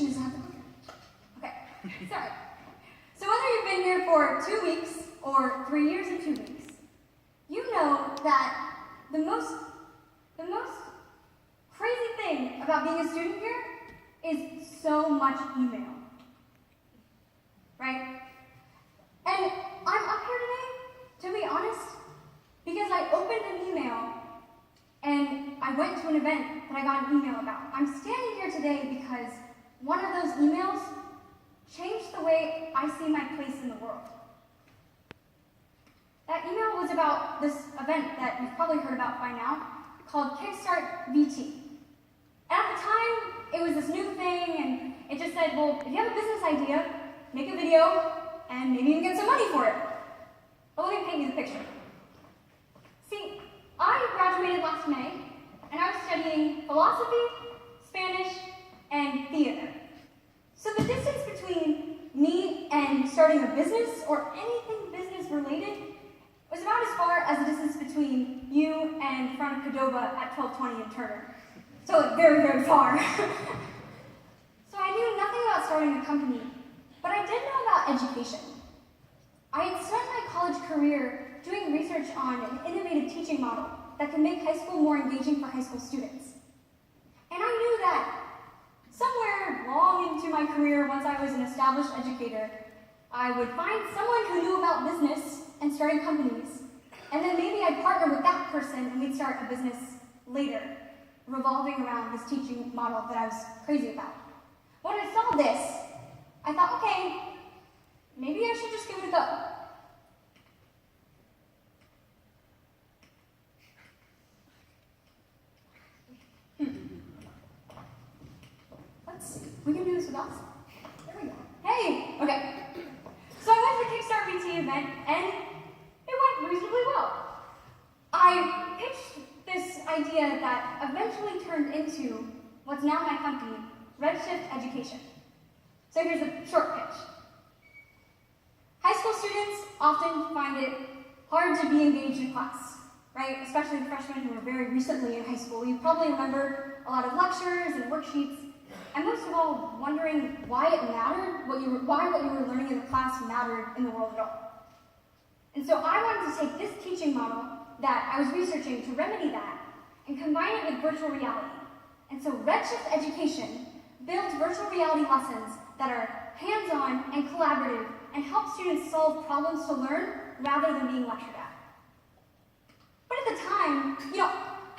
education is not the book. Okay, sorry. So whether you've been here for 2 weeks or 3 years and 2 weeks, you know that the most crazy thing about being a student here is so much email, right? And I'm up here today, to be honest, because I opened an email and I went to an event that I got an email about. I'm standing here today because one of those emails changed the way I see my place in the world. That email was about this event that you've probably heard about by now, called Kickstart VT. And at the time, it was this new thing, and it just said, well, if you have a business idea, make a video, and maybe you can get some money for it. But let me paint you the picture. See, I graduated last May, and I was studying philosophy, Spanish, and theater. So the distance between me and starting a business, or anything business related, was about as far as the distance between you and front of Cadova at 1220 in Turner. So like very, very far. So I knew nothing about starting a company, but I did know about education. I had spent my college career doing research on an innovative teaching model that can make high school more engaging for high school students. And I knew that somewhere long into my career, once I was an established educator, I would find someone who knew about business and starting companies, and then maybe I'd partner with that person and we'd start a business later, revolving around this teaching model that I was crazy about. When I saw this, I thought, okay, maybe I should just give it a go. Let's see, we can do this without sound. There we go. Hey, okay. So I went to the Kickstart VT event, and it went reasonably well. I pitched this idea that eventually turned into what's now my company, Redshift Education. So here's a short pitch. High school students often find it hard to be engaged in class, right? Especially freshmen who are very recently in high school. You probably remember a lot of lectures and worksheets, and most of all, wondering why it mattered, why what you were learning in the class mattered in the world at all. And so I wanted to take this teaching model that I was researching to remedy that and combine it with virtual reality. And so Redshift Education builds virtual reality lessons that are hands-on and collaborative and help students solve problems to learn rather than being lectured at. But at the time,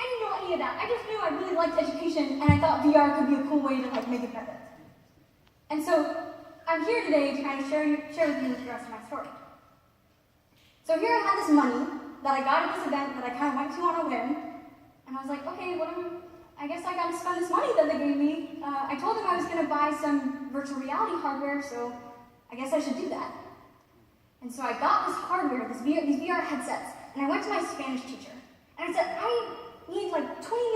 I didn't know any of that. I just knew I really liked education, and I thought VR could be a cool way to make it better. And so I'm here today to kind of share with you the rest of my story. So here I had this money that I got at this event that I kind of went to on a whim, and I was like, okay, I guess I got to spend this money that they gave me. I told them I was going to buy some virtual reality hardware, so I guess I should do that. And so I got this hardware, these VR headsets, and I went to my Spanish teacher, and I said, I need 20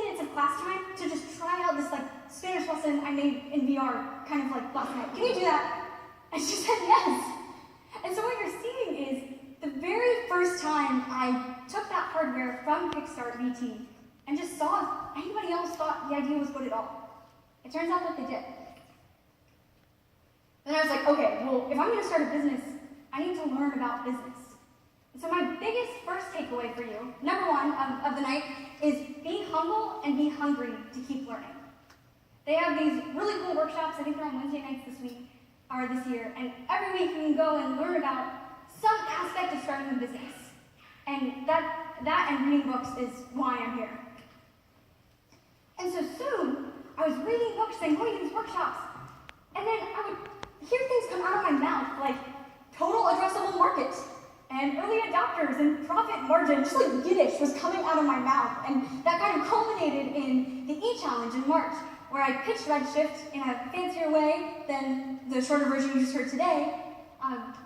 minutes of class time to just try out this Spanish lesson I made in VR kind of last night. Can you do that? And she said yes. And so what you're seeing is the very first time I took that hardware from Kickstart VT and just saw if anybody else thought the idea was good at all. It turns out that they did. Then I was like, okay, well, if I'm going to start a business, I need to learn about business. And so my biggest first takeaway for you, number one of the night, is be humble and be hungry to keep learning. They have these really cool workshops. I think they're on Wednesday nights this year, and every week you can go and learn about some aspect of starting a business. And that and reading books is why I'm here. And so soon, I was reading books and going to these workshops, and then I would hear things come out of my mouth like total addressable market and early adopters and profit margin, just Yiddish was coming out of my mouth. And that kind of culminated in the E-Challenge in March, where I pitched Redshift in a fancier way than the shorter version you just heard today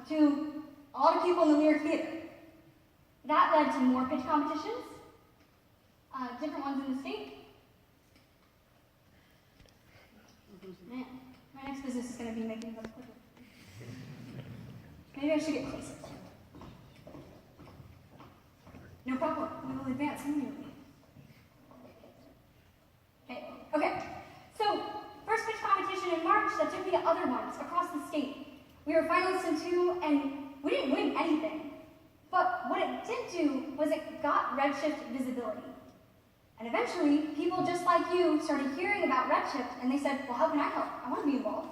to a lot of people in the lyric theater. That led to more pitch competitions, different ones in the state. Man, my next business is going to be making them quicker. Maybe I should get closer. No problem, we will advance immediately. Okay, so first pitch competition in March that took be other ones across the state. We were finalists in 2, and we didn't win anything. But what it did do was it got Redshift visibility. And eventually, people just like you started hearing about Redshift, and they said, well, how can I help? I want to be involved.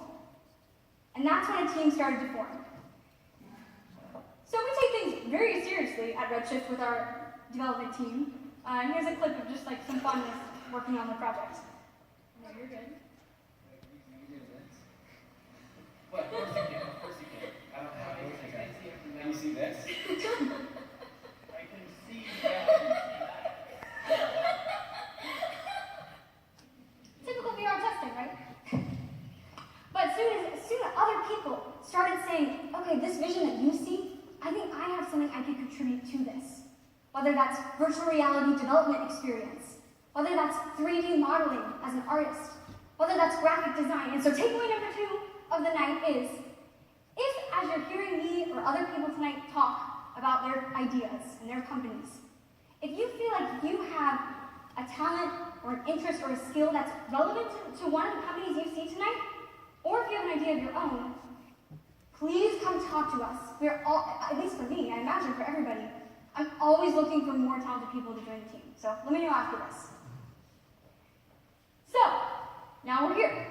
And that's when a team started to form. So we take things very seriously at Redshift with our development team. And here's a clip of just like some funness working on the project. No, you're good. What? Of course you can. Of course you can. I don't have anything. Can you see this? I can see that. Typical VR testing, right? But soon other people started saying, okay, this vision that you see, I think I have something I can contribute to this. Whether that's virtual reality development experience, whether that's 3D modeling as an artist, whether that's graphic design. And so takeaway number 2 of the night is, if as you're hearing me or other people tonight talk about their ideas and their companies, if you feel like you have a talent or an interest or a skill that's relevant to one of the companies you see tonight, or if you have an idea of your own, please come talk to us. We're all, at least for me, I imagine for everybody, I'm always looking for more talented people to join the team. So let me know after this. So, now we're here.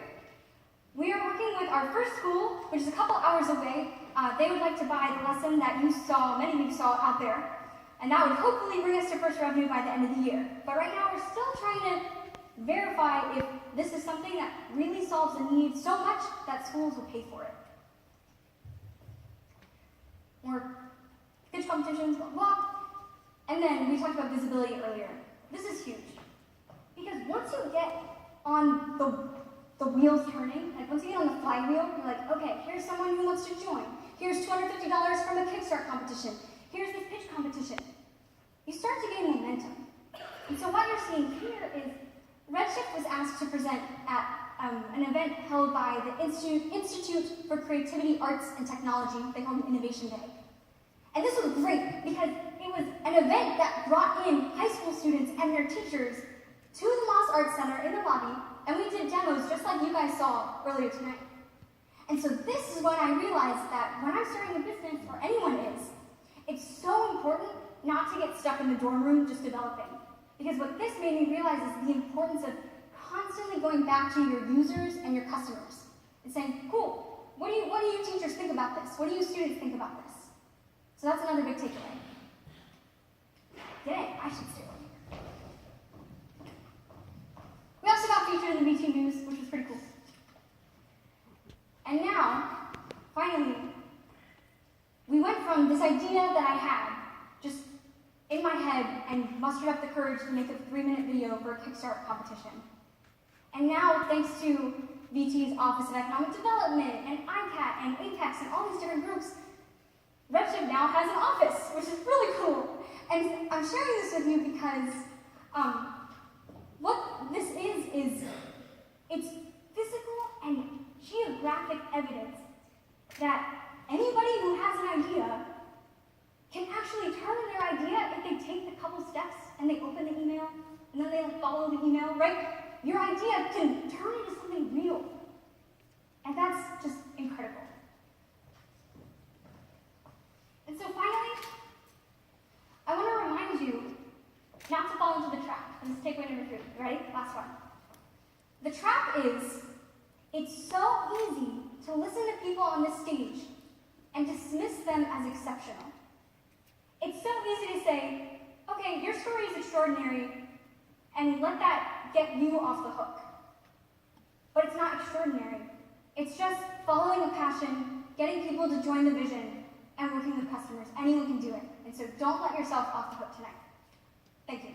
We are working with our first school, which is a couple hours away. They would like to buy the lesson that you saw, many of you saw out there. And that would hopefully bring us to first revenue by the end of the year. But right now, we're still trying to verify if this is something that really solves a need so much that schools will pay for it. More pitch competitions, blah, blah. And then we talked about visibility earlier. This is huge. Because once you get on the wheels turning, like once you get on the flywheel, you're like, okay, here's someone who wants to join. Here's $250 from a Kickstart competition. Here's this pitch competition. You start to gain momentum. And so what you're seeing here is Redshift was asked to present at an event held by the Institute for Creativity, Arts, and Technology. They call it Innovation Day. And this was great because it was an event that brought in high school students and their teachers to the Moss Arts Center in the lobby, and we did demos just like you guys saw earlier tonight. And so this is when I realized that when I'm starting a business, or anyone is, it's so important not to get stuck in the dorm room just developing. Because what this made me realize is the importance of constantly going back to your users and your customers and saying, cool, what do you teachers think about this? What do you students think about this? So that's another big takeaway. Dang, I should stay on here. We also got featured in the VT News, which was pretty cool. And now, finally, we went from this idea that I had, just in my head, and mustered up the courage to make a 3-minute video for a Kickstart competition. And now, thanks to VT's Office of Economic Development, and ICAT, and APEX, and all these different groups, Redshift now has an office, which is really cool. And I'm sharing this with you because what this is it's physical and geographic evidence that anybody who has an idea can actually turn in their idea if they take the couple steps and they open the email and then they follow the email, right? Your idea can turn into something real. And that's just incredible. And so finally, I want to remind you not to fall into the trap. This is takeaway number 3. Ready? Last one. The trap is, it's so easy to listen to people on this stage and dismiss them as exceptional. It's so easy to say, okay, your story is extraordinary, and let that get you off the hook. But it's not extraordinary. It's just following a passion, getting people to join the vision, and working with customers. Anyone can do it. And so don't let yourself off the hook tonight. Thank you.